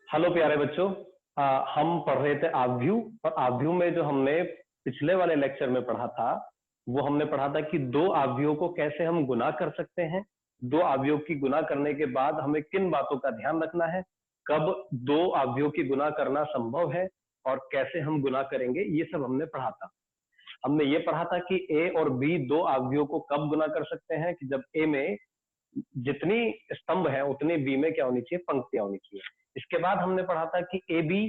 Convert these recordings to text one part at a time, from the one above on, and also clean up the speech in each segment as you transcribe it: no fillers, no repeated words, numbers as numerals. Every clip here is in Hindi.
हेलो प्यारे बच्चों। हम पढ़ रहे थे आव्यूह। और आव्यूह में जो हमने पिछले वाले लेक्चर में पढ़ा था, वो हमने पढ़ा था कि दो आव्यूहों को कैसे हम गुना कर सकते हैं। दो आव्यूहों की गुना करने के बाद हमें किन बातों का ध्यान रखना है, कब दो आव्यूहों की गुना करना संभव है और कैसे हम गुना करेंगे, ये सब हमने पढ़ा था। हमने ये पढ़ा था कि ए और बी दो आव्यूहों को कब गुना कर सकते हैं, कि जब ए में जितनी स्तंभ है उतनी बी में क्या होनी चाहिए, पंक्तियां होनी चाहिए। इसके बाद हमने पढ़ा था कि ए बी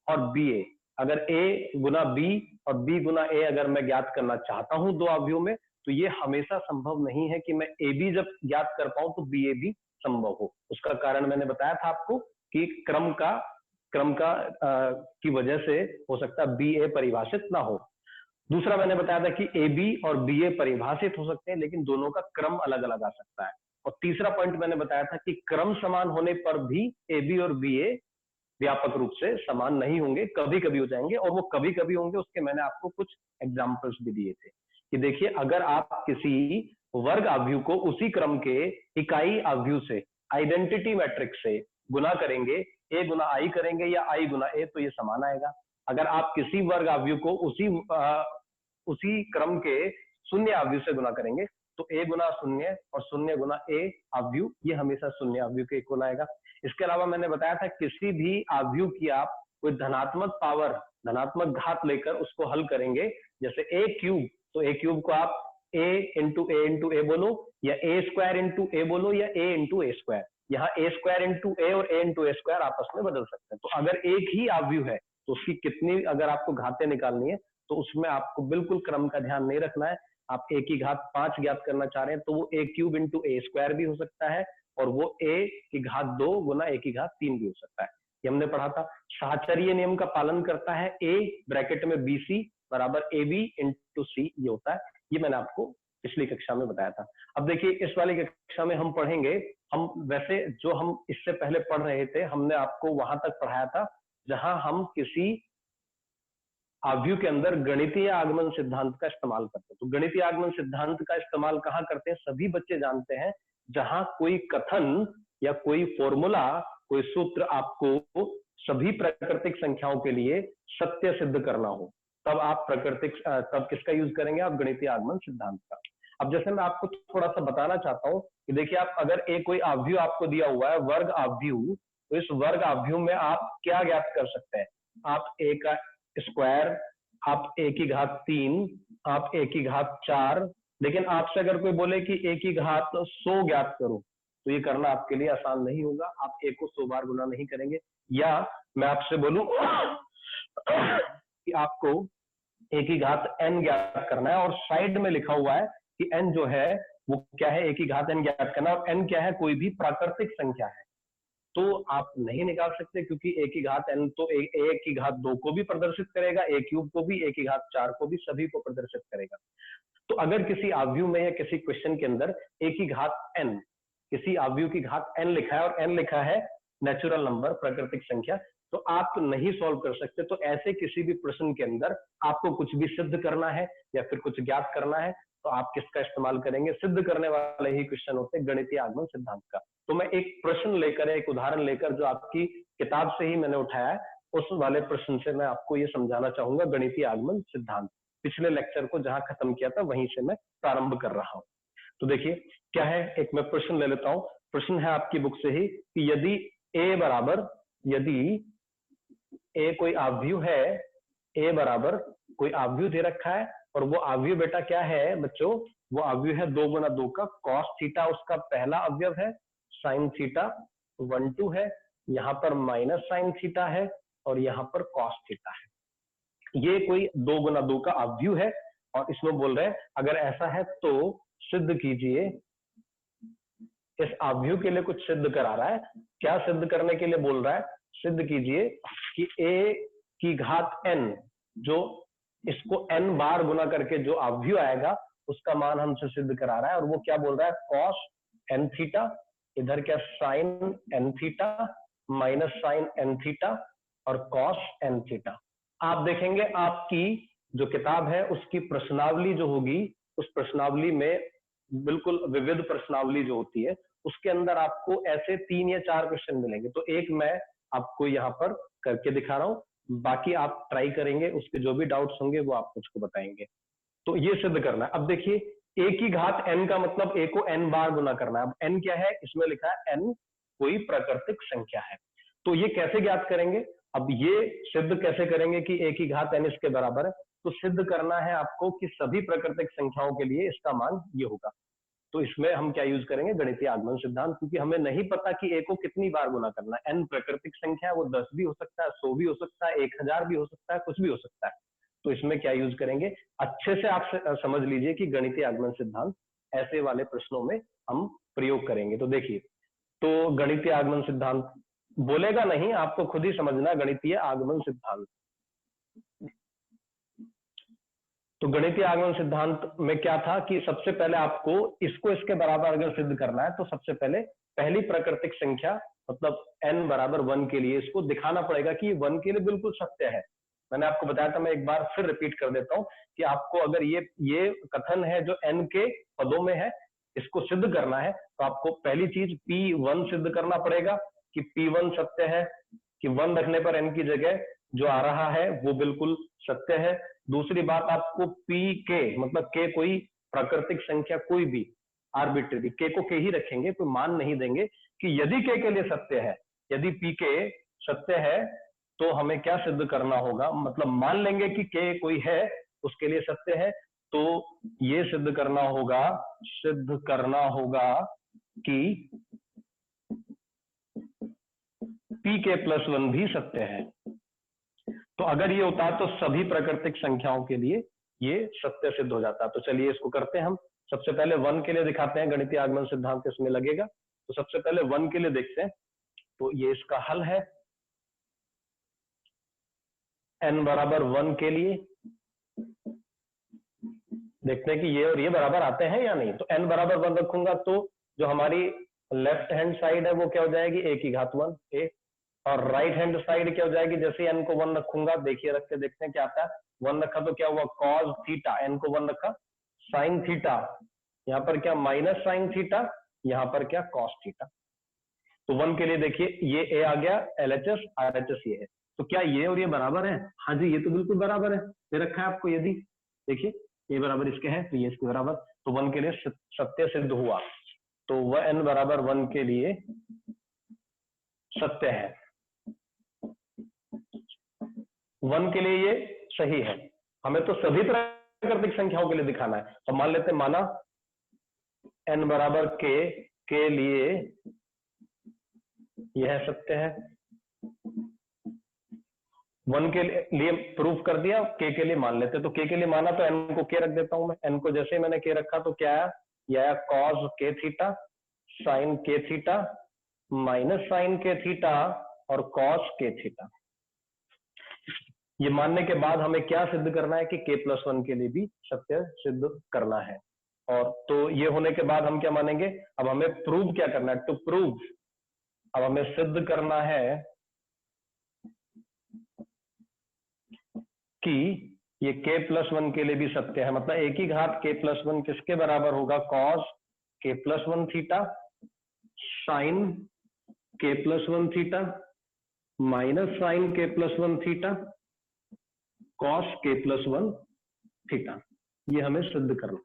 और बी ए, अगर ए गुना बी और बी गुना ए अगर मैं ज्ञात करना चाहता हूं दो अवयवों में, तो ये हमेशा संभव नहीं है कि मैं ए बी जब ज्ञात कर पाऊं तो बी ए भी संभव हो। उसका कारण मैंने बताया था आपको कि क्रम का की वजह से हो सकता है बी ए परिभाषित ना हो। दूसरा मैंने बताया था कि ए बी और बी ए परिभाषित हो सकते हैं, लेकिन दोनों का क्रम अलग अलग आ सकता है। और तीसरा पॉइंट मैंने बताया था कि क्रम समान होने पर भी ए बी और बी ए व्यापक रूप से समान नहीं होंगे, कभी कभी हो जाएंगे, और वो कभी कभी होंगे उसके मैंने आपको कुछ एग्जाम्पल्स भी दिए थे कि देखिए, अगर आप किसी वर्ग आव्यूह को उसी क्रम के इकाई आव्यूह से, आइडेंटिटी मैट्रिक्स से गुना करेंगे, ए गुना आई करेंगे या आई गुना ए, तो ये समान आएगा। अगर आप किसी वर्ग आव्यूह को उसी क्रम के शून्य आव्यूह से गुना करेंगे, तो ए गुना शून्य और शून्य गुना ए आव्यूह, ये हमेशा शून्य आव्यूह के इक्वल आएगा। इसके अलावा मैंने बताया था किसी भी आव्यूह की आप कोई धनात्मक पावर, धनात्मक घात लेकर उसको हल करेंगे, जैसे ए क्यूब, तो ए क्यूब को आप ए इंटू ए बोलो, या ए स्क्वायर इंटू ए बोलो, या ए इंटू ए स्क्वायर। यहाँ ए स्क्वायर इंटू ए और ए इंटू ए स्क्वायर आपस में बदल सकते हैं। तो अगर एक ही आव्यूह है तो उसकी कितनी अगर आपको घातें निकालनी है, तो उसमें आपको बिल्कुल क्रम का ध्यान नहीं रखना है। आप ए की घात 5 ज्ञात करना चाह रहे हैं तो वो ए क्यूब इंटू ए स्क्वायर भी हो सकता है, और वो ए की घात 2 गुना ए की घात 3 भी हो सकता है। ये हमने पढ़ा था। साहचर्य नियम का पालन करता है ए ब्रैकेट में बी सी बराबर ए बी इंटू सी, ये होता है। ये मैंने आपको पिछली कक्षा में बताया था। अब देखिए, इस वाली कक्षा में हम पढ़ेंगे, हम वैसे जो हम इससे पहले पढ़ रहे थे, हमने आपको वहां तक पढ़ाया था जहां हम किसी आव्यूह के अंदर गणितीय आगमन सिद्धांत का इस्तेमाल करते हैं। तो गणितीय आगमन सिद्धांत का इस्तेमाल कहाँ करते हैं, सभी बच्चे जानते हैं, जहां कोई कथन या कोई फॉर्मूला, कोई सूत्र आपको सभी प्राकृतिक संख्याओं के लिए सत्य सिद्ध करना हो, तब आप तब किसका यूज करेंगे, आप गणितीय आगमन सिद्धांत का। अब जैसे मैं आपको थोड़ा सा बताना चाहता हूं कि देखिए, आप अगर एक कोई आव्यूह आपको दिया हुआ है, वर्ग आव्यूह, तो इस वर्ग आव्यूह में आप क्या ज्ञात कर सकते हैं, आप ए का स्क्वायर, आप ए की घात 3, आप ए की घात 4, लेकिन आपसे अगर कोई बोले कि ए की घात 100 ज्ञात करो, तो ये करना आपके लिए आसान नहीं होगा। आप ए को 100 बार गुना नहीं करेंगे। या मैं आपसे बोलूं कि आपको ए की घात n ज्ञात करना है, और साइड में लिखा हुआ है कि n जो है वो क्या है, ए की घात n ज्ञात करना है, और n क्या है, कोई भी प्राकृतिक संख्या है, तो आप नहीं निकाल सकते, क्योंकि ए की घात n तो ए की घात 2 को भी प्रदर्शित करेगा, ए क्यूब को भी, ए की घात 4 को भी, सभी को प्रदर्शित करेगा। तो अगर किसी आव्यूह में या किसी क्वेश्चन के अंदर ए की घात n, किसी आव्यूह की घात n लिखा है और n लिखा है नेचुरल नंबर, प्राकृतिक संख्या, तो आप नहीं सॉल्व कर सकते। तो ऐसे किसी भी प्रश्न के अंदर आपको कुछ भी सिद्ध करना है या फिर कुछ ज्ञात करना है, तो आप किसका इस्तेमाल करेंगे, सिद्ध करने वाले ही क्वेश्चन होते हैं गणितीय आगमन सिद्धांत का। तो मैं एक प्रश्न लेकर, एक उदाहरण लेकर, जो आपकी किताब से ही मैंने उठाया है, उस वाले प्रश्न से मैं आपको ये समझाना चाहूंगा गणितीय आगमन सिद्धांत। पिछले लेक्चर को जहां खत्म किया था वहीं से मैं प्रारंभ कर रहा हूं। तो देखिए क्या है, एक मैं प्रश्न ले लेता हूं। प्रश्न है आपकी बुक से ही कि यदि ए कोई आव्यूह है, ए बराबर कोई आव्यूह दे रखा है, और वो आव्यूह बेटा क्या है बच्चों, वो आव्यूह है 2 गुना 2 का, कॉस थीटा उसका पहला अवयव है, साइन थीटा 1 2 है, यहाँ पर माइनस साइन थीटा है, और यहाँ पर कॉस थीटा है। ये कोई 2 गुना 2 का आव्यूह है, और इसमें बोल रहे हैं अगर ऐसा है तो सिद्ध कीजिए। इस आव्यूह के लिए कुछ सिद्ध करा रहा है। क्या सिद्ध करने के लिए बोल रहा है, सिद्ध कीजिए कि ए की घात n, जो इसको n बार गुना करके जो आव्यूह आएगा उसका मान हमसे सिद्ध करा रहा है, और वो क्या बोल रहा है, कॉस n थीटा, इधर क्या sine n theta, minus sine n theta, और कॉस n थीटा। आप देखेंगे आपकी जो किताब है उसकी प्रश्नावली जो होगी, उस प्रश्नावली में बिल्कुल विविध प्रश्नावली जो होती है, उसके अंदर आपको ऐसे 3 या 4 क्वेश्चन मिलेंगे। तो एक मैं आपको यहाँ पर करके दिखा रहा हूँ, बाकी आप ट्राई करेंगे, उसके जो भी डाउट्स होंगे वो आप मुझको बताएंगे। तो ये सिद्ध करना है। अब देखिए ए की घात n का मतलब ए को n बार गुना करना है। अब n क्या है, इसमें लिखा है n कोई प्राकृतिक संख्या है। तो ये कैसे ज्ञात करेंगे, अब ये सिद्ध कैसे करेंगे कि ए की घात n इसके बराबर है। तो सिद्ध करना है आपको कि सभी प्राकृतिक संख्याओं के लिए इसका मान ये होगा। तो इसमें हम क्या यूज करेंगे, गणितीय आगमन सिद्धांत, क्योंकि हमें नहीं पता कि ए को कितनी बार गुना करना है। n प्राकृतिक संख्या है, वो 10 भी हो सकता है, 100 भी हो सकता है, 1000 भी हो सकता है, कुछ भी हो सकता है। तो इसमें क्या यूज करेंगे, अच्छे से आप समझ लीजिए कि गणितीय आगमन सिद्धांत ऐसे वाले प्रश्नों में हम प्रयोग करेंगे। तो देखिए, तो गणितीय आगमन सिद्धांत बोलेगा नहीं, आपको खुद ही समझना गणितीय आगमन सिद्धांत। तो गणितीय आगमन सिद्धांत में क्या था कि सबसे पहले आपको इसको इसके बराबर अगर सिद्ध करना है तो सबसे पहले पहली प्राकृतिक संख्या मतलब n बराबर 1 के लिए इसको दिखाना पड़ेगा कि 1 के लिए बिल्कुल सत्य है। मैंने आपको बताया था, मैं एक बार फिर रिपीट कर देता हूं कि आपको अगर ये कथन है जो n के पदों में है, इसको सिद्ध करना है तो आपको पहली चीज P1 सिद्ध करना पड़ेगा कि P1 सत्य है, कि 1 रखने पर n की जगह जो आ रहा है वो बिल्कुल सत्य है। दूसरी बात, आपको Pk मतलब k कोई प्राकृतिक संख्या कोई भी आर्बिट्रेरी, k को k ही रखेंगे, कोई मान नहीं देंगे, कि यदि k के लिए सत्य है, यदि Pk सत्य है तो हमें क्या सिद्ध करना होगा, मतलब मान लेंगे कि k कोई है उसके लिए सत्य है, तो ये सिद्ध करना होगा कि Pk प्लस 1 भी सत्य है। तो अगर ये होता है तो सभी प्राकृतिक संख्याओं के लिए ये सत्य सिद्ध हो जाता है। तो चलिए इसको करते हैं हम। सबसे पहले 1 के लिए दिखाते हैं, गणितीय आगमन सिद्धांत इसमें लगेगा। तो सबसे पहले 1 के लिए देखते हैं, तो ये इसका हल है। n बराबर 1 के लिए देखते हैं कि ये और ये बराबर आते हैं या नहीं। तो n बराबर 1 रखूंगा तो जो हमारी लेफ्ट हैंड साइड है वो क्या हो जाएगी, a की घात 1 a, और राइट हैंड साइड क्या हो जाएगी, जैसे n को 1 रखूंगा, देखिए रख के देखते हैं क्या आता है। 1 रखा तो क्या हुआ, कॉस थीटा, n को 1 रखा साइन थीटा, यहाँ पर क्या माइनस साइन थीटा, यहाँ पर क्या कॉस थीटा। तो 1 के लिए देखिए ये a आ गया, LHS RHS ये है। तो क्या ये और ये बराबर है, हाँ जी ये तो बिल्कुल बराबर है, दे रखा है आपको। यदि देखिए ये बराबर इसके है तो ये इसके बराबर, तो 1 के लिए सत्य सिद्ध हुआ। तो वह n बराबर 1 के लिए सत्य है, 1 के लिए ये सही है। हमें तो सभी प्राकृतिक संख्याओं के लिए दिखाना है। तो मान लेते हैं, माना n बराबर k के लिए यह सत्य है। 1 के लिए प्रूफ कर दिया, k के लिए मान लेते, तो k के लिए माना तो n को k रख देता हूं मैं। n को जैसे ही मैंने k रखा तो क्या आया, यह आया cos k theta sine k theta minus sine k theta और कॉस k थीटा। ये मानने के बाद हमें क्या सिद्ध करना है कि k प्लस 1 के लिए भी सत्य सिद्ध करना है। और तो ये होने के बाद हम क्या मानेंगे, अब हमें प्रूव क्या करना है, टू प्रूव, अब हमें सिद्ध करना है कि ये k प्लस 1 के लिए भी सत्य है। मतलब a की घात k प्लस 1 किसके बराबर होगा, cos k plus 1 theta sine k plus 1 theta minus sine k plus 1 theta cos k plus 1 theta. ये हमें सिद्ध करना।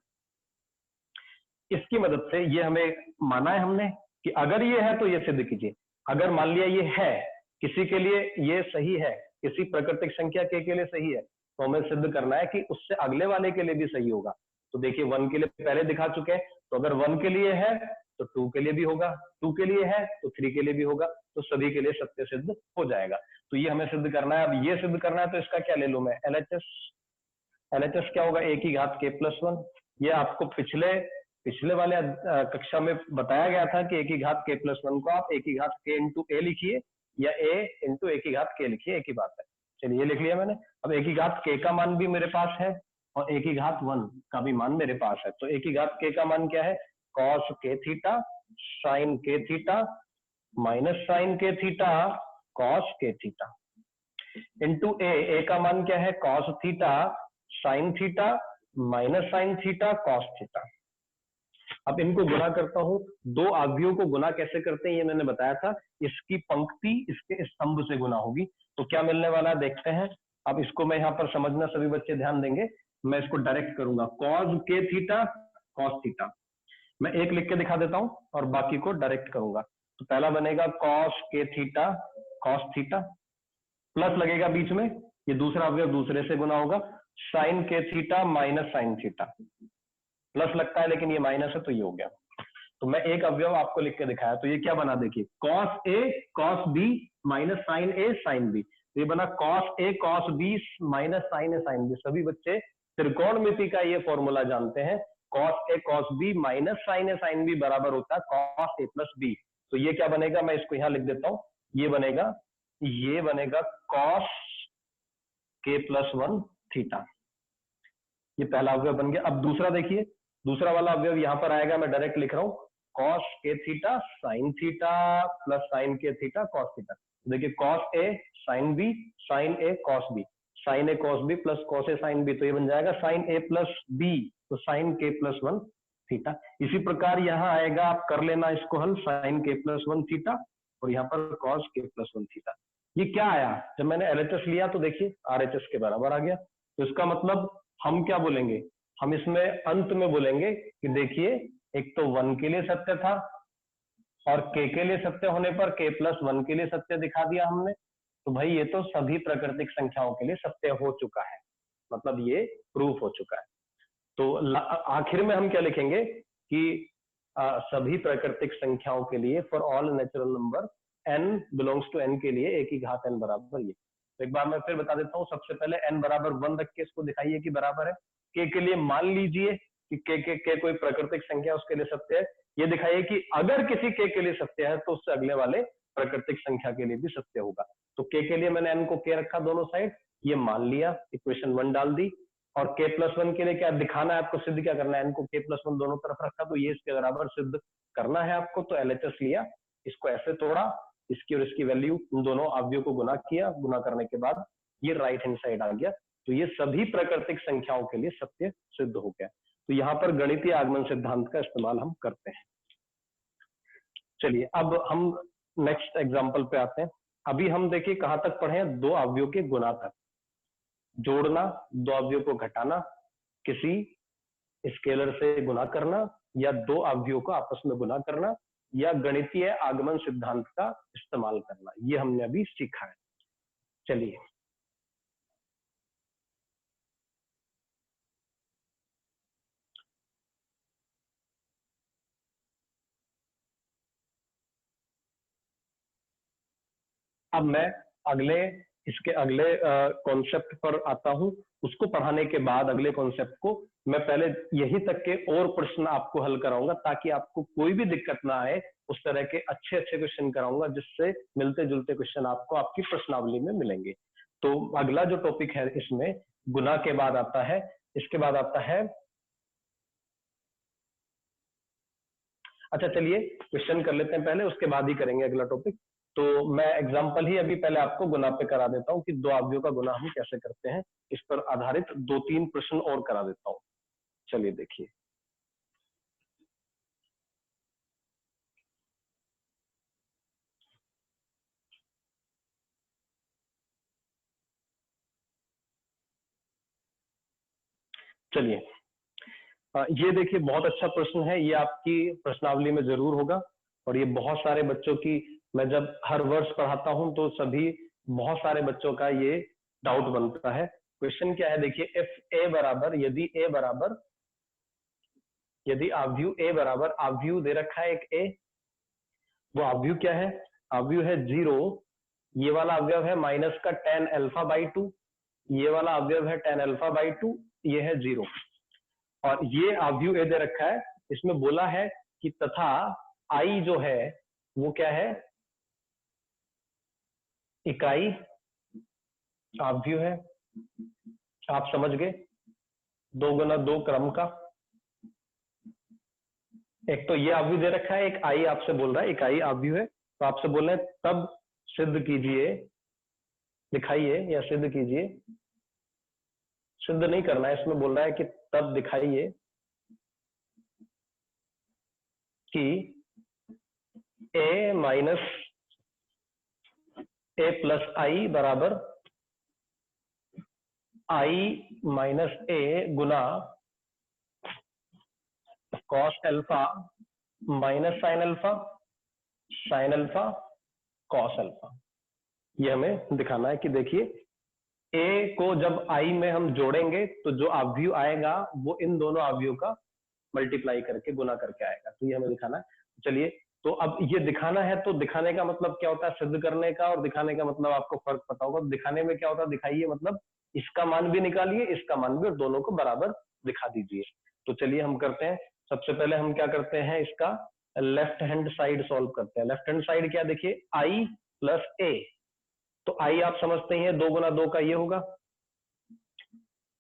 इसकी मदद से ये हमें माना है हमने कि अगर ये है तो ये सिद्ध कीजिए। अगर मान लिया ये है, किसी के लिए ये सही है, किसी प्राकृतिक संख्या k के लिए सही है, तो हमें सिद्ध करना है कि उससे अगले वाले के लिए भी सही होगा। तो देखिए 1 के लिए पहले दिखा चुके हैं, तो अगर 1 के लिए है तो 2 के लिए भी होगा, 2 के लिए है तो 3 के लिए भी होगा, तो सभी के लिए सत्य सिद्ध हो जाएगा। तो ये हमें सिद्ध करना है। अब ये सिद्ध करना है तो इसका क्या ले लूं मैं, LHS क्या होगा, a की घात k प्लस 1। ये आपको पिछले वाले कक्षा में बताया गया था कि a की घात k प्लस 1 को आप a की घात k इंटू a लिखिए या a इंटू a की घात k लिखिए, एक ही बात है। चलिए ये लिख लिया मैंने। अब a की घात k का मान भी मेरे पास है और a की घात 1 का भी मान मेरे पास है। तो a की घात k का मान क्या है, cos k theta sine k theta minus sine k theta cos k theta into a का मान क्या है, cos theta sine theta minus sine theta cos theta. अब इनको गुना करता हूं, दो अवयवों को गुना कैसे करते हैं ये मैंने बताया था, इसकी पंक्ति इसके स्तंभ से गुना होगी। तो क्या मिलने वाला है देखते हैं। अब इसको मैं यहाँ पर समझना, सभी बच्चे ध्यान देंगे, मैं इसको डायरेक्ट करूंगा, कॉस के थीटा कॉस थीटा। मैं एक लिख के दिखा देता हूं और बाकी को डायरेक्ट करूंगा। तो पहला बनेगा कॉस के थीटा कॉस थीटा, प्लस लगेगा बीच में, ये दूसरा अवयव दूसरे से गुना होगा, साइन के theta minus sine theta, plus लगता है लेकिन ये माइनस है तो ये हो गया। तो मैं एक अवयव आपको लिख के दिखाया, तो ये क्या बना देखिए, cos A cos B minus sign A sine B. तो ये बना cos A cos B minus sign A sine B. सभी बच्चे त्रिकोणमिति का ये फॉर्मूला जानते हैं, cos A cos B minus sign A sine B बराबर होता है कॉस ए प्लस बी। तो ये क्या बनेगा, मैं इसको यहां लिख देता हूं, ये बनेगा कॉस के प्लस वन थीटा। ये पहला अवयव बन गया। अब दूसरा देखिए, दूसरा वाला अवयव यहां पर आएगा, मैं डायरेक्ट लिख रहा हूं, कॉस के theta sine theta plus sign के थीटा कॉस थीटा। देखिए cos A sine B sign A cos B, sign A cos B plus cos A sine B, तो ये बन जाएगा साइन ए प्लस बी, तो साइन के प्लस वन थीटा। इसी प्रकार यहां आएगा, आप कर लेना इसको हल, साइन के प्लस वन थीटा और यहाँ पर कॉस के प्लस वन थीटा। ये क्या आया, जब मैंने एलएचएस लिया तो देखिए आरएचएस के बराबर आ गया। तो इसका मतलब हम क्या बोलेंगे, हम इसमें अंत में बोलेंगे कि देखिए एक तो वन के लिए सत्य था और के लिए सत्य होने पर के प्लस वन के लिए सत्य दिखा दिया हमने। तो भाई ये तो सभी प्राकृतिक संख्याओं के लिए सत्य हो चुका है, मतलब ये प्रूफ हो चुका है। तो आखिर में हम क्या लिखेंगे कि सभी प्राकृतिक संख्याओं के लिए for all natural number n belongs to n के लिए एक ही घात n बराबर ये। तो एक बार मैं फिर बता देता हूँ, सबसे पहले n बराबर 1 रख के इसको दिखाइए कि बराबर है। के लिए मान लीजिए कि के कोई प्राकृतिक संख्या उसके लिए सत्य है, ये दिखाइए कि अगर किसी के लिए सत्य है तो उससे अगले वाले प्राकृतिक संख्या के लिए भी सत्य होगा। तो के लिए मैंने n को के रखा दोनों साइड, ये मान लिया, इक्वेशन 1 डाल दी। और के प्लस वन के लिए क्या दिखाना है आपको, सिद्ध क्या करना है, n को के प्लस वन दोनों तरफ रखा, तो ये इसके बराबर सिद्ध करना है आपको। तो एलएचएस लिया, इसको ऐसे तोड़ा, इसकी और इसकी वैल्यू उन दोनों अवयवों को गुना किया, गुना करने के बाद ये राइट हैंड साइड आ गया। तो ये सभी प्राकृतिक संख्याओं के लिए सत्य सिद्ध हो गया। तो यहाँ पर गणितीय आगमन सिद्धांत का इस्तेमाल हम करते हैं। चलिए अब हम नेक्स्ट एग्जाम्पल पे आते हैं। अभी हम देखिए कहां तक पढ़े हैं, दो अवयवों के गुना तक, जोड़ना, दो अवयवों को घटाना, किसी स्केलर से गुना करना, या दो अवयवों को आपस में गुना करना, या गणितीय आगमन सिद्धांत का इस्तेमाल करना, ये हमने अभी सीखा है। चलिए अब मैं इसके अगले कॉन्सेप्ट पर आता हूं। उसको पढ़ाने के बाद अगले कॉन्सेप्ट को मैं पहले यही तक के और प्रश्न आपको हल कराऊंगा, ताकि आपको कोई भी दिक्कत ना आए। उस तरह के अच्छे अच्छे क्वेश्चन कराऊंगा जिससे मिलते जुलते क्वेश्चन आपको आपकी प्रश्नावली में मिलेंगे। तो अगला जो टॉपिक है इसमें गुना के बाद आता है, इसके बाद आता है, अच्छा चलिए क्वेश्चन कर लेते हैं पहले, उसके बाद ही करेंगे अगला टॉपिक। तो मैं एग्जांपल ही अभी पहले आपको गुना पे करा देता हूं कि दो अवयवों का गुना हम कैसे करते हैं, इस पर आधारित 2-3 प्रश्न और करा देता हूं। चलिए देखिए, चलिए ये देखिए बहुत अच्छा प्रश्न है, ये आपकी प्रश्नावली में जरूर होगा। और ये बहुत सारे बच्चों की, मैं जब हर वर्ष पढ़ाता हूं तो सभी बहुत सारे बच्चों का ये डाउट बनता है। क्वेश्चन क्या है देखिए, इफ ए बराबर, यदि आव्यूह ए बराबर, आव्यूह दे रखा है एक ए, वो आव्यूह क्या है, आव्यूह है 0, ये वाला अवयव है माइनस का tan अल्फा बाई 2, ये वाला अवयव है tan अल्फा बाई 2, ये है 0। और ये आव्यूह ए दे रखा है, इसमें बोला है कि तथा आई जो है वो क्या है, इकाई आव्यूह है। आप समझ गए, 2 गुना 2 क्रम का। एक तो ये आव्यूह दे रखा है, एक आई आपसे बोल रहा है इकाई आव्यूह है, तो आपसे बोल रहे हैं तब सिद्ध कीजिए, दिखाइए या सिद्ध कीजिए, सिद्ध नहीं करना है इसमें, बोल रहा है कि तब दिखाइए कि a minus a plus I बराबर आई माइनस ए गुना cos alpha minus sine alpha cos alpha. ये हमें दिखाना है कि देखिए a को जब i में हम जोड़ेंगे तो जो आव्यूह आएगा वो इन दोनों आव्यूह का मल्टीप्लाई करके गुना करके आएगा। तो ये हमें दिखाना है। चलिए, तो अब ये दिखाना है, तो दिखाने का मतलब क्या होता है? सिद्ध करने का और दिखाने का मतलब आपको फर्क पता होगा। दिखाने में क्या होता है? दिखाइए मतलब इसका मान भी निकालिए, इसका मान भी, और दोनों को बराबर दिखा दीजिए। तो चलिए हम करते हैं। सबसे पहले हम क्या करते हैं, इसका लेफ्ट हैंड साइड सॉल्व करते हैं। लेफ्ट हैंड साइड क्या, देखिए आई प्लस ए, तो आई आप समझते ही हैं 2 गुना 2 का ये होगा,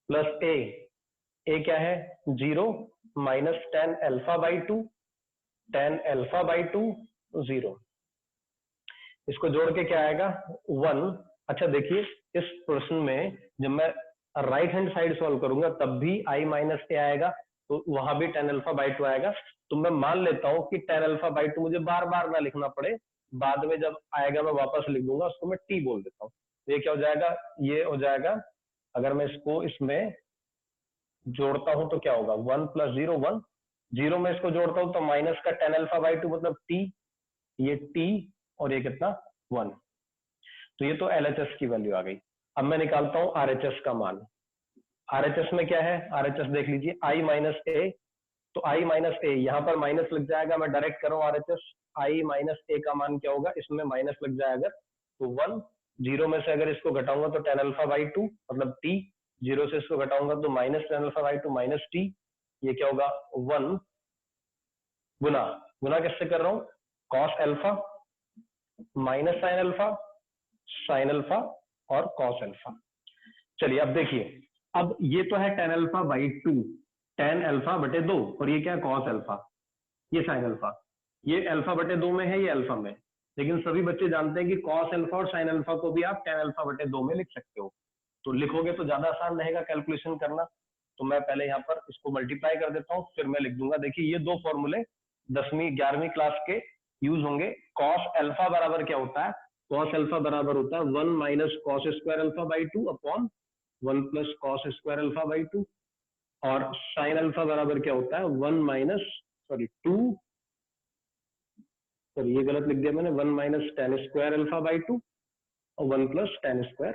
प्लस ए क्या है 0 minus tan alpha by 2, tan alpha by 2 0। इसको जोड़ के क्या आएगा 1। अच्छा देखिए, इस प्रश्न में जब मैं राइट हैंड साइड सॉल्व करूंगा तब भी आई माइनस ए आएगा, तो वहां भी टेन अल्फा बाई 2 आएगा। तो मैं मान लेता हूं कि टेन अल्फा बाई 2 मुझे बार बार ना लिखना पड़े, बाद में जब आएगा मैं वापस लिख दूंगा, उसको मैं टी बोल देता हूँ। तो ये क्या हो जाएगा, ये हो जाएगा, अगर मैं इसको इसमें जोड़ता हूं तो क्या होगा 1 प्लस 0 1, 0 में इसको जोड़ता हूं तो माइनस का टेन अल्फा बाई 2 मतलब टी, ये टी और ये कितना 1। तो ये तो एलएचएस की वैल्यू आ गई। अब मैं निकालता हूं आरएचएस का मान। आरएचएस में क्या है, आरएचएस देख लीजिए आई माइनस ए, तो आई माइनस ए यहां पर माइनस लग जाएगा, मैं डायरेक्ट कर रहा हूं आरएचएस। आई माइनस ए का मान क्या होगा, इसमें माइनस लग जाएगा तो 1, 0 में से अगर इसको घटाऊंगा तो टेन अल्फा बाई 2 मतलब टी, 0 से इसको घटाऊंगा तो minus tan alpha by 2 minus T, ये क्या होगा 1 गुना, गुना किससे कर रहा हूं, cos alpha minus sine alpha और कॉस अल्फा। चलिए अब देखिए, अब ये तो है tan alpha by 2, tan alpha बटे 2, और ये क्या है कॉस अल्फा, ये साइन अल्फा, ये अल्फा बटे 2 में है, ये अल्फा में। लेकिन सभी बच्चे जानते हैं कि कॉस अल्फा और साइन अल्फा को भी आप टेन अल्फा बटे 2 में लिख सकते हो। तो लिखोगे तो ज्यादा आसान रहेगा कैलकुलेशन करना। तो मैं पहले यहाँ पर इसको मल्टीप्लाई कर देता हूँ, फिर मैं लिख दूंगा। देखिए ये दो फॉर्मूले 10वीं 11वीं क्लास के यूज होंगे। कॉस अल्फा बराबर क्या होता है, कॉस अल्फा बराबर होता है 1 minus cos square alpha by 2 upon 1 plus cos square alpha by 2। और साइन अल्फा बराबर क्या होता है 1 माइनस टू, सॉरी ये गलत लिख दिया मैंने, 1 minus ten square alpha by 2 और 1 plus ten square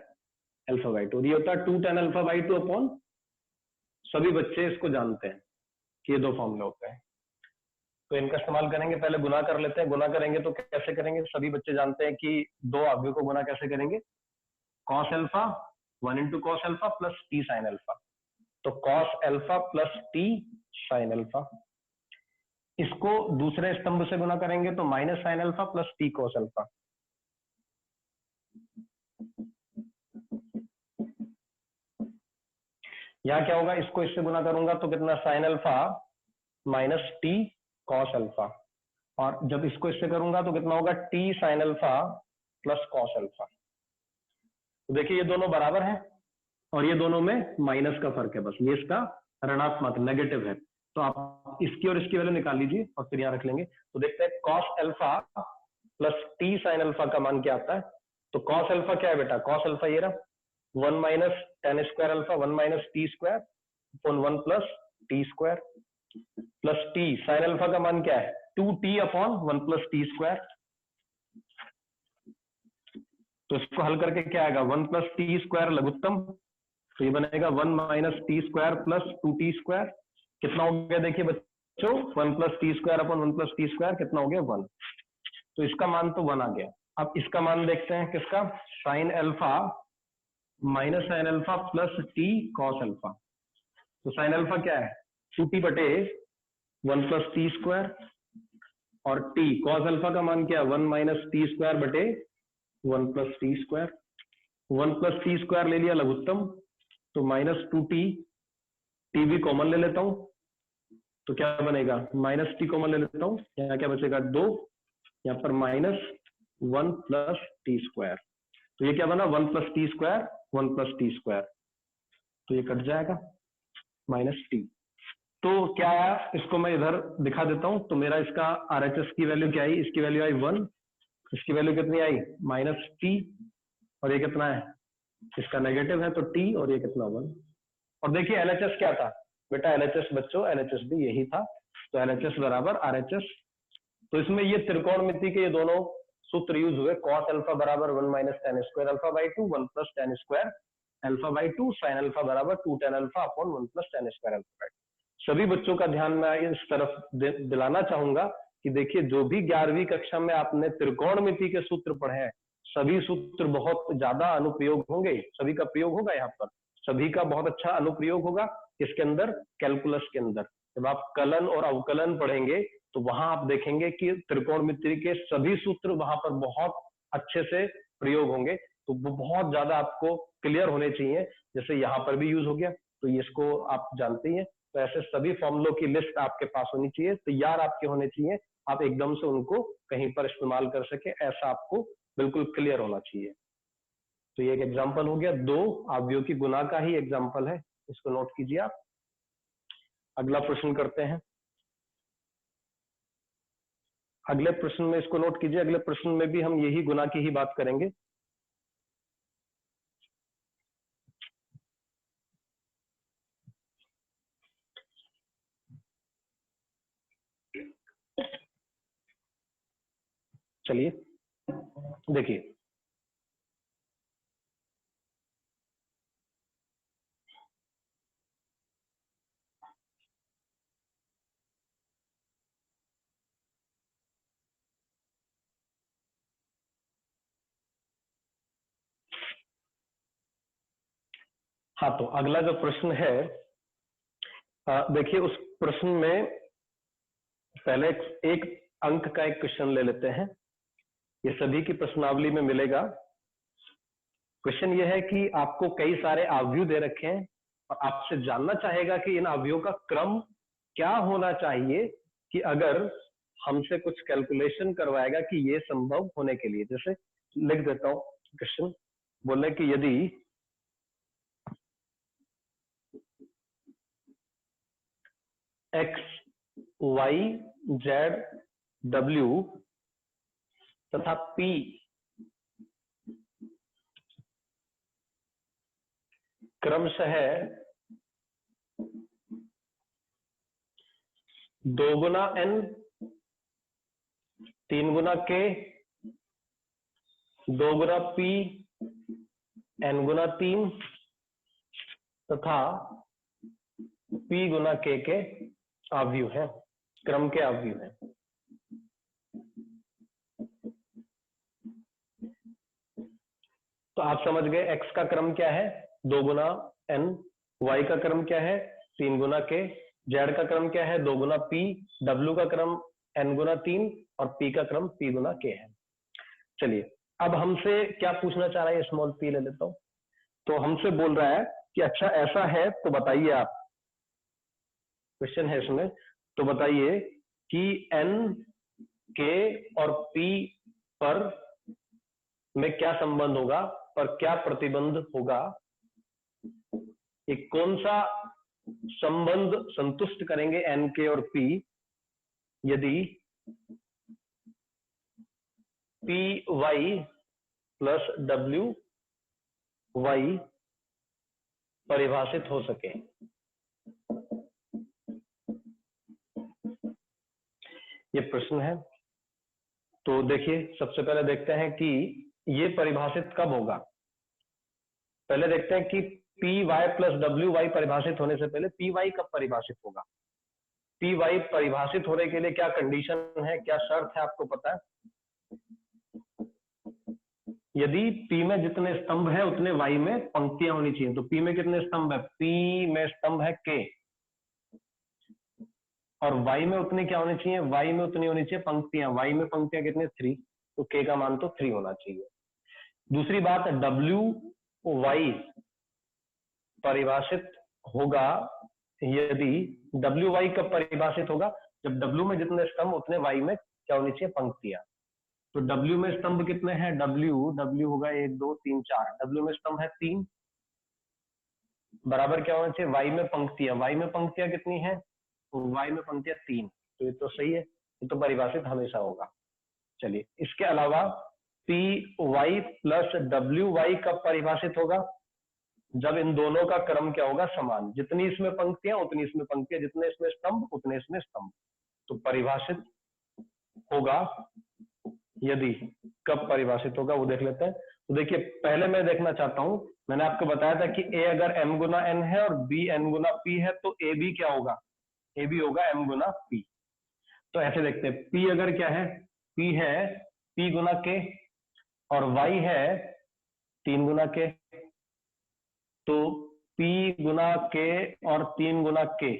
alpha by 2। ये होता है 2 टेन अल्फा बाई 2 अपॉन, सभी बच्चे इसको जानते हैं कि ये दो फॉर्मूले होते हैं। तो इनका इस्तेमाल करेंगे, पहले गुना कर लेते हैं। गुना करेंगे तो कैसे करेंगे, सभी बच्चे जानते हैं कि दो आव्यूह को गुना कैसे करेंगे, cos alpha 1 into cos alpha plus t sine alpha. तो cos alpha plus t sine alpha, इसको दूसरे स्तंभ से गुना करेंगे तो minus sine alpha plus t cos alpha. यहां क्या होगा, इसको इससे गुना करूंगा तो कितना sine alpha minus t cos alpha, और जब इसको इससे करूंगा तो कितना होगा t sine alpha plus cos alpha. तो देखिए ये दोनों बराबर है और ये दोनों में माइनस का फर्क है, बस ये इसका ऋणात्मक नेगेटिव है। तो आप इसकी और इसकी वैल्यू निकाल लीजिए और फिर यहां रख लेंगे। तो देखते हैं cos alpha plus t sine alpha का मान क्या आता है। तो कॉस अल्फा क्या है बेटा, कॉस अल्फा ये रहा 1 minus ten square alpha 1 minus T square upon 1 plus T square, plus t sine alpha का मान क्या है 2t upon 1 plus T square. तो इसको हल करके क्या आएगा 1 प्लस टी स्क्वायर लघुत्तम, तो ये बनेगा 1 minus T square plus 2t square. कितना हो गया देखिए बच्चों 1 plus T square upon 1 plus T square कितना हो गया 1। तो इसका मान तो 1 आ गया। अब इसका मान देखते हैं किसका, sign alpha minus sine alpha plus t cos alpha. तो साइन अल्फा क्या है 2t बटे 1 प्लस टी स्क्वायर, और टी कॉस अल्फा का मान क्या है 1 माइनस टी स्क्वायर बटे 1 plus T square. 1 plus T square ले लिया लघुत्तम, तो माइनस 2t, टी भी कॉमन ले लेता हूं तो क्या बनेगा माइनस टी कॉमन ले लेता हूं, यहाँ क्या बचेगा 2, यहाँ पर माइनस 1 प्लस टी स्क्वायर। तो ये क्या बना 1 plus T square 1 plus T square, तो ये कट जाएगा माइनस टी। तो क्या आया, इसको मैं इधर दिखा देता हूं। तो मेरा इसका RHS की वैल्यू क्या आई, इसकी वैल्यू आई 1, इसकी वैल्यू कितनी आई -t, और ये कितना है, इसका नेगेटिव है तो t, और ये कितना 1। और देखिए LHS क्या था बेटा, LHS बच्चों, LHS भी यही था। तो LHS बराबर RHS। तो इसमें ये त्रिकोणमिति के ये दोनों सूत्र यूज हुए, cos अल्फा बराबर 1 minus tan square alpha by 2, 1 plus tan square alpha by 2, sin alpha बराबर 2 tan alpha upon 1 plus tan square alpha by 2। सभी बच्चों का ध्यान मैं इस तरफ दिलाना चाहूंगा कि देखिए जो भी 11वीं कक्षा में आपने त्रिकोणमिति के सूत्र पढ़े हैं, सभी सूत्र बहुत ज्यादा अनुप्रयोग होंगे, सभी का प्रयोग होगा यहाँ पर, सभी का बहुत अच्छा अनुप्रयोग होगा। किसके अंदर, कैलकुलस के अंदर। जब आप कलन और अवकलन पढ़ेंगे तो वहां आप देखेंगे कि त्रिकोणमिति के सभी सूत्र वहां पर बहुत अच्छे से प्रयोग होंगे, तो वो बहुत ज्यादा आपको क्लियर होने चाहिए। जैसे यहाँ पर भी यूज हो गया, तो इसको आप जानते ही हैं। तो ऐसे सभी फॉर्मुलों की लिस्ट आपके पास होनी चाहिए, तैयार आपके होने चाहिए, आप एकदम से उनको कहीं पर इस्तेमाल कर सके, ऐसा आपको बिल्कुल क्लियर होना चाहिए। तो ये एक एग्जाम्पल हो गया, 2 अवयव की गुना का ही एग्जाम्पल है, इसको नोट कीजिए आप। अगला प्रश्न करते हैं। अगले प्रश्न में इसको नोट कीजिए, अगले प्रश्न में भी हम यही गुना की ही बात करेंगे। चलिए देखिए, हाँ तो अगला जो प्रश्न है, देखिए उस प्रश्न में पहले एक अंक का एक क्वेश्चन ले लेते हैं, ये सभी की प्रश्नावली में मिलेगा। क्वेश्चन ये है कि आपको कई सारे अवयव दे रखे हैं और आपसे जानना चाहेगा कि इन अवयवों का क्रम क्या होना चाहिए कि अगर हमसे कुछ कैलकुलेशन करवाएगा कि ये संभव होने के लिए। जैसे लिख देता हूं क्वेश्चन, बोले कि यदि x y z w तथा p क्रमशः 2 गुना n, 3 गुना k, 2 गुना p, n गुना 3 तथा p गुना k के अवयव है, क्रम के अवयव है। तो आप समझ गए x का क्रम क्या है, 2 गुना n, y का क्रम क्या है, 3 गुना k, z का क्रम क्या है, 2 गुना p, w का क्रम n गुना 3 और p का क्रम p गुना k है। चलिए अब हमसे क्या पूछना चाह रहा है, स्मॉल p ले लेता हूं। तो हमसे बोल रहा है कि अच्छा ऐसा है तो बताइए, आप क्वेश्चन है इसमें, तो बताइए कि n, k और p पर में क्या संबंध होगा, पर क्या प्रतिबंध होगा, एक कौन सा संबंध संतुष्ट करेंगे n, k और p यदि p y plus w y परिभाषित हो सके। ये प्रश्न है। तो देखिए सबसे पहले देखते हैं कि ये परिभाषित कब होगा। पहले देखते हैं कि P Y plus W Y परिभाषित होने से पहले पी वाई कब परिभाषित होगा। पी वाई परिभाषित होने के लिए क्या कंडीशन है, क्या शर्त है, आपको पता है। यदि पी में जितने स्तंभ है उतने वाई में पंक्तियां होनी चाहिए। तो पी में कितने स्तंभ है, पी में स्तंभ है के, और वाई में उतनी क्या होनी चाहिए, वाई में उतनी होनी चाहिए पंक्तियां। वाई में पंक्तियां कितने, 3, तो के का मान तो 3 होना चाहिए। दूसरी बात, डब्ल्यू वाई परिभाषित होगा यदि, डब्ल्यू वाई कब परिभाषित होगा, जब डब्ल्यू में जितने स्तंभ उतने वाई में क्या होनी चाहिए, पंक्तियां। तो डब्ल्यू में स्तंभ कितने हैं, डब्ल्यू होगा 1 2 3 4, डब्ल्यू में स्तंभ है 3, बराबर क्या होना चाहिए, वाई में पंक्तियां। वाई में पंक्तियां कितनी है, y में पंक्तियां 3, तो ये तो सही है, ये तो परिभाषित हमेशा होगा। चलिए, इसके अलावा P Y plus W Y कब परिभाषित होगा? जब इन दोनों का क्रम क्या होगा? समान। जितनी इसमें पंक्तियां उतनी इसमें पंक्तियां, जितने इसमें स्तंभ उतने इसमें स्तंभ। तो परिभाषित होगा यदि, कब परिभाषित होगा वो देख लेते हैं। तो देखिए, पहले मैं देखना चाहता हूं, मैंने आपको बताया था कि ए अगर m गुना n है और b n गुना p है तो ए बी क्या होगा? ए बी होगा m गुना p। तो ऐसे देखते हैं, p अगर क्या है? p है p गुना k और y है 3 गुना k। तो p गुना k और 3 गुना k,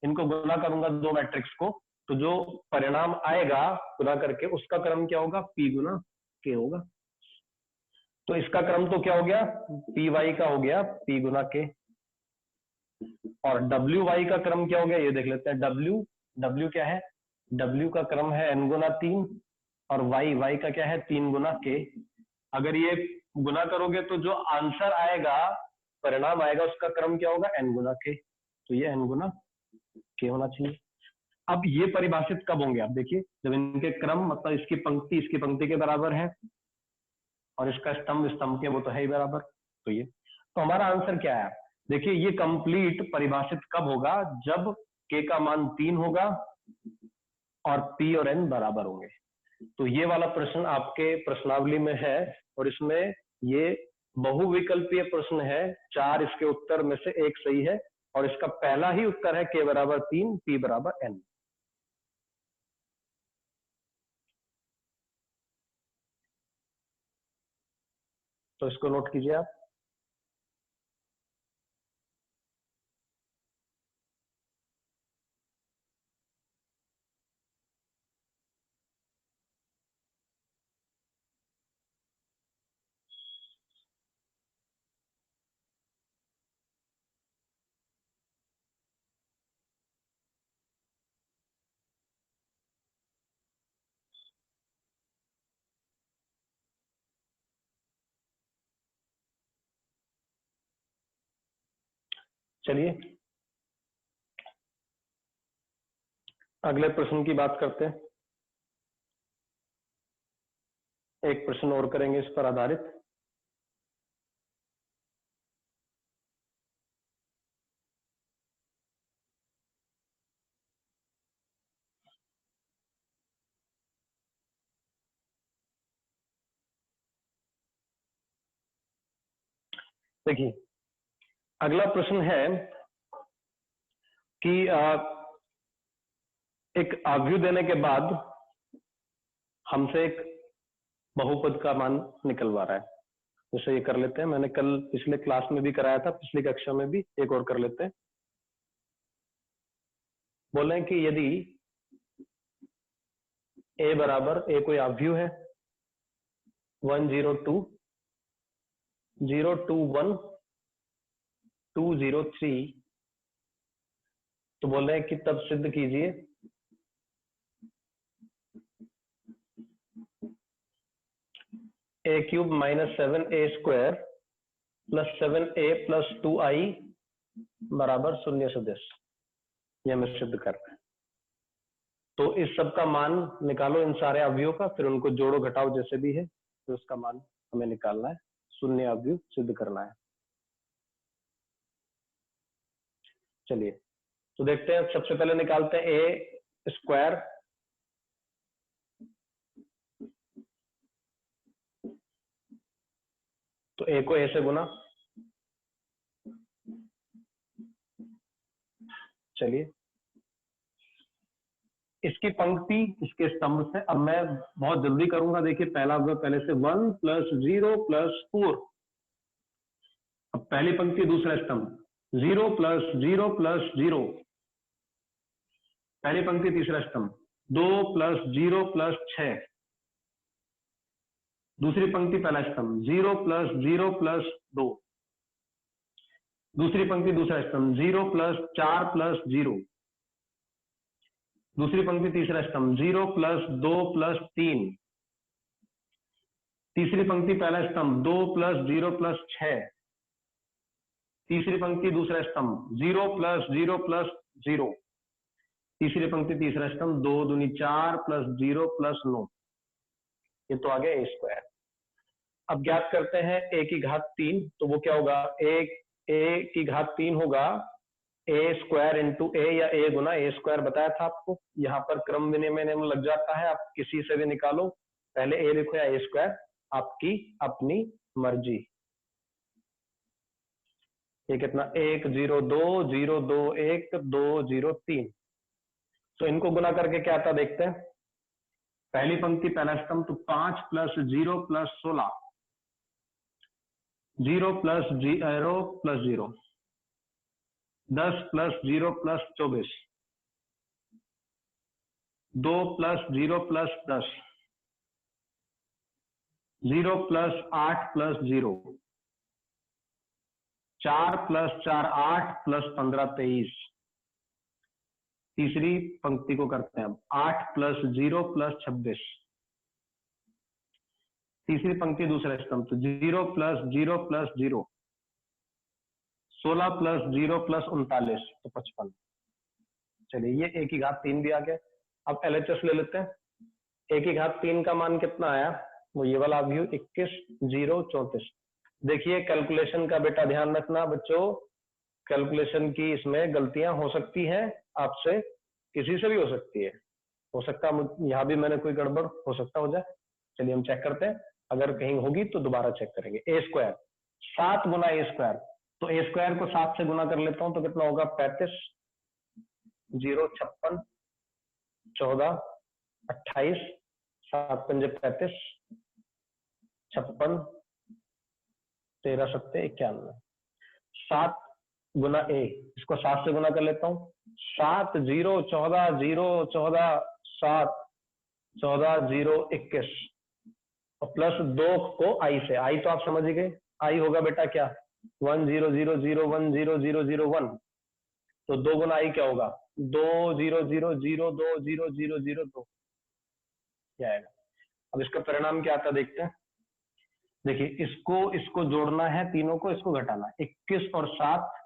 इनको गुना करूंगा दो मैट्रिक्स को, तो जो परिणाम आएगा गुना करके उसका क्रम क्या होगा? p गुना k होगा। तो इसका क्रम तो क्या हो गया? पी वाई का हो गया p गुना k, और डब्ल्यू वाई का क्रम क्या हो गया ये देख लेते हैं। डब्ल्यू क्या है? डब्ल्यू का क्रम है n गुना 3 और वाई का क्या है? 3 गुना k। अगर ये गुना करोगे तो जो आंसर आएगा, परिणाम आएगा, उसका क्रम क्या होगा? n गुना k। तो ये n गुना k होना चाहिए। अब ये परिभाषित कब होंगे? आप देखिए, जब इनके क्रम, मतलब इसकी पंक्ति के बराबर है और इसका स्तंभ के, वो तो है ही बराबर। तो ये, तो हमारा आंसर क्या है? देखिए, ये कंप्लीट परिभाषित कब होगा? जब k का मान 3 होगा और p और n बराबर होंगे। तो ये वाला प्रश्न आपके प्रश्नावली में है और इसमें ये बहुविकल्पीय प्रश्न है। 4 इसके उत्तर में से एक सही है और इसका पहला ही उत्तर है k बराबर 3, p बराबर n। तो इसको नोट कीजिए आप। चलिए, अगले प्रश्न की बात करते हैं। एक प्रश्न और करेंगे इस पर आधारित। देखिए, अगला प्रश्न है कि एक आव्यूह देने के बाद हमसे एक बहुपद का मान निकलवा रहा है। जैसे ये कर लेते हैं, मैंने कल पिछले क्लास में भी कराया था, पिछली कक्षा में भी। एक और कर लेते हैं। बोले कि यदि a बराबर, a कोई आव्यूह है 1 0 2 0 2 1 2 0 3, तो बोल रहे हैं कि तब सिद्ध कीजिए a cube minus 7a square plus 7a plus 2i बराबर शून्य सदिश। यह हमें सिद्ध करना है। तो इस सब का मान निकालो, इन सारे अवयवों का, फिर उनको जोड़ो घटाओ जैसे भी है, तो उसका मान हमें निकालना है, शून्य अवयव सिद्ध करना है। चलिए, तो देखते हैं। सबसे पहले निकालते हैं ए स्क्वायर, तो ए को ए से गुना। चलिए, इसकी पंक्ति इसके स्तंभ से, अब मैं बहुत जल्दी करूंगा। देखिए, पहला अवयव पहले से 1 प्लस 0 प्लस 4। अब पहली पंक्ति दूसरा स्तंभ 0 प्लस 0 प्लस 0। पहली पंक्ति तीसरा स्तंभ 2 प्लस 0 प्लस 6। दूसरी पंक्ति पहला स्तंभ 0 प्लस 0 प्लस 2। दूसरी पंक्ति दूसरा स्तंभ 0 प्लस 4 प्लस 0। दूसरी पंक्ति तीसरा स्तंभ 0 प्लस 2 प्लस 3। तीसरी पंक्ति पहला स्तंभ 2 प्लस 0 प्लस 6। तीसरी पंक्ति दूसरा स्तंभ 0 प्लस 0 प्लस 0। तीसरी पंक्ति तीसरा स्तंभ 2 दूनी 4 प्लस 0 प्लस 9, ये तो आ गया ए स्क्वायर। अब ज्ञात करते हैं ए की घात 3, तो वो क्या होगा, ए की घात 3 होगा ए स्क्वायर इंटू ए, या ए गुना ए स्क्वायर बताया था आपको। यहाँ पर क्रम विनिमय नियम लग जाता है, आप किसी से भी निकालो, पहले ए लिखो या ए स्क्वायर, आपकी अपनी मर्जी। ये कितना 1 0 2 0 2 1 2 0 3, तो इनको गुना करके क्या आता देखते हैं। पहली पंक्ति पहला स्तंभ तो 5 plus 0 plus 16, 0 plus 0 plus 0, 10 plus 0 plus 24, 2 plus 0 plus 10, 0 plus 8 plus 0, 4 plus 4 8 plus 15 23। तीसरी पंक्ति को करते हैं अब, 8 प्लस 0 प्लस 26, तीसरी पंक्ति दूसरा स्तंभ तो 0 प्लस 0 प्लस 0, 16 प्लस 0 प्लस 39 तो 55। चलिए ये ए की घात 3 भी आ गया। अब एलएचएस ले लेते हैं। ए की घात 3 का मान कितना आया, वो ये वाला व्यू 21 0 34। देखिए कैलकुलेशन का बेटा ध्यान रखना बच्चों, कैलकुलेशन की इसमें गलतियां हो सकती हैं, आपसे किसी से भी हो सकती है, हो सकता यहाँ भी मैंने कोई गड़बड़ हो सकता हो जाए। चलिए हम चेक करते हैं, अगर कहीं होगी तो दोबारा चेक करेंगे। ए स्क्वायर 7 गुना ए स्क्वायर, तो ए स्क्वायर को 7 से गुना कर लेता हूं तो कितना होगा 35 0 56 14 28 7 पंजे 35 56 13 7 91। 7 गुना ए, इसको 7 से गुना कर लेता हूं, 7 0 14 0 14 7 14 0 21, और प्लस 2 को आई से, आई तो आप समझ ही गए, आई होगा बेटा क्या 1 0 0 0 1 0 0 0 1, तो 2 गुना आई क्या होगा 2 0 0 0 2 0 0 0 2, क्या आएगा। अब इसका परिणाम क्या आता देखते हैं। देखिए इसको जोड़ना है, तीनों को इसको घटाना है, 21 और 7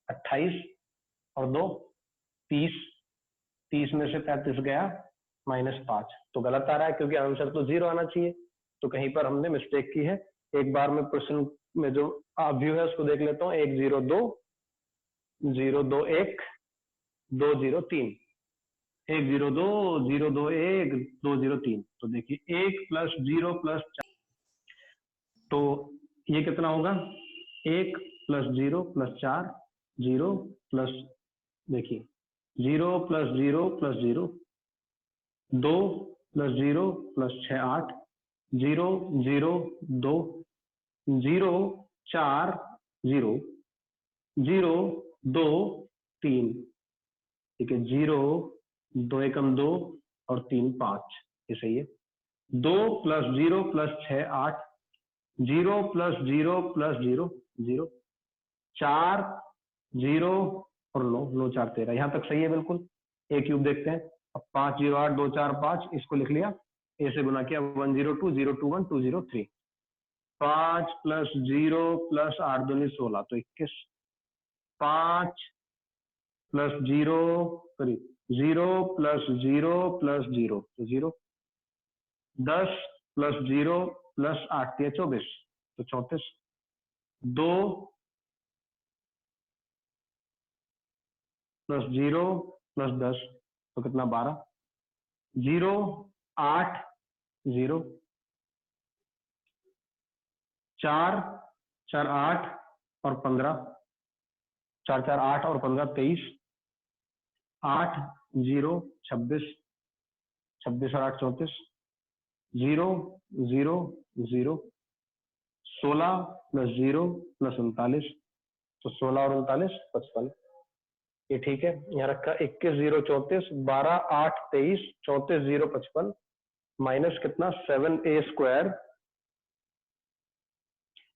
28 और 2 30, 30 में से 35 गया -5, तो गलत आ रहा है क्योंकि आंसर तो 0 आना चाहिए, तो कहीं पर हमने मिस्टेक की है। एक बार में प्रश्न में जो व्यू है उसको देख लेता हूँ, 1 0 2 0 2 1 2 0 3, 1 0 2 0 2 1 2 0 3, तो देखिए 1 प्लस 0 प्लस 4, तो ये कितना होगा 1 प्लस 0 प्लस 4 0 प्लस, देखिए 0 प्लस 0 प्लस 0 2 प्लस 0 प्लस 6 8 0 0 2 0 4 0 0 2 3, ठीक है 0 2 एकम 2 और 3 5, ये सही है। 2 प्लस 0 प्लस 6 8 0 प्लस 0 प्लस 0 0 4 0 और 9 9 4 13, यहां तक सही है बिल्कुल। ए क्यूब देखते हैं, अब 5 0 8 2 4 5, इसको लिख लिया, ए से गुना किया 1 0 2 0 2 1 2 0 3, 5 प्लस 0 प्लस 8 दूनी 16 तो 21, 5 प्लस 0 सॉरी 0 प्लस 0 प्लस 0 तो 0, 10 प्लस 0 प्लस 8 24 तो 34, 2 प्लस 0 प्लस 10 तो कितना 12, 0 8 0 4 4 8 और 15, 4 4 8 और 15 23, 8 0 26 26 और 8 34, 0 0 0 16 प्लस 0 प्लस 39, तो 16 और 39 55, ये ठीक है। यहाँ रखा 21 0 34 12 8 23 34 0 55 माइनस कितना 7 ए स्क्वायर,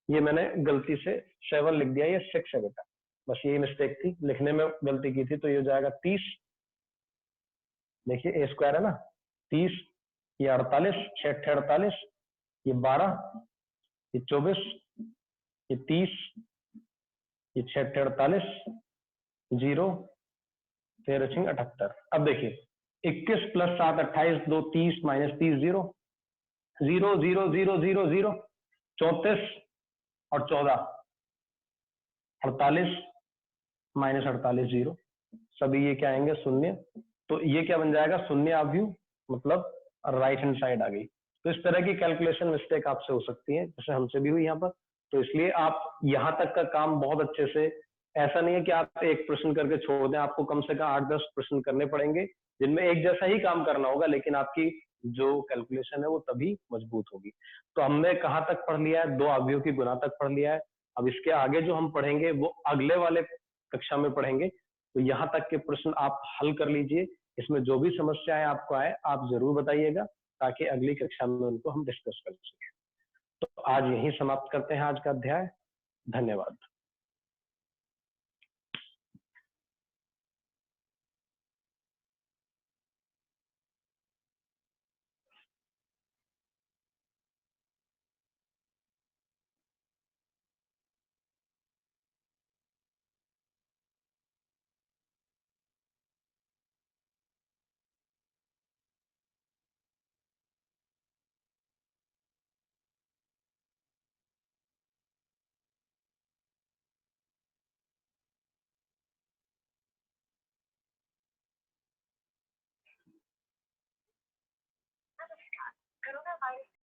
ये मैंने गलती से 7 लिख दिया, ये 6 है बेटा, बस यही मिस्टेक थी, लिखने में गलती की थी, तो ये हो जाएगा 30, देखिए ए स्क्वायर है ना 30, ये 48 6 48, ये 12, ये 24, ये 30, ये 6 48 0 13 78। अब देखिए 21 plus 7 28, 2 30, minus 30 zero, zero zero zero zero zero, 34 और 14 48, माइनस 48 जीरो, सभी ये क्या आएंगे शून्य। तो ये क्या बन जाएगा शून्य आव्यूह, मतलब राइट हैंड साइड आ गई। तो इस तरह की कैलकुलेशन मिस्टेक आपसे हो सकती है, जैसे हमसे भी हुई यहाँ पर। तो इसलिए आप यहाँ तक का काम बहुत अच्छे से, ऐसा नहीं है कि आप एक प्रश्न करके छोड़ दें, आपको कम से कम 8-10 प्रश्न करने पड़ेंगे जिनमें एक जैसा ही काम करना होगा, लेकिन आपकी जो कैलकुलेशन है वो तभी मजबूत होगी। तो हमने कहाँ तक पढ़ लिया है, दो अवयव की गुना तक पढ़ लिया है। अब इसके आगे जो हम पढ़ेंगे वो अगले वाले कक्षा में पढ़ेंगे। तो यहाँ तक के प्रश्न आप हल कर लीजिए, इसमें जो भी समस्याएं आपको आए आप जरूर बताइएगा, ताकि अगली कक्षा में उनको हम डिस्कस कर सकें। तो आज यहीं समाप्त करते हैं आज का अध्याय। धन्यवाद।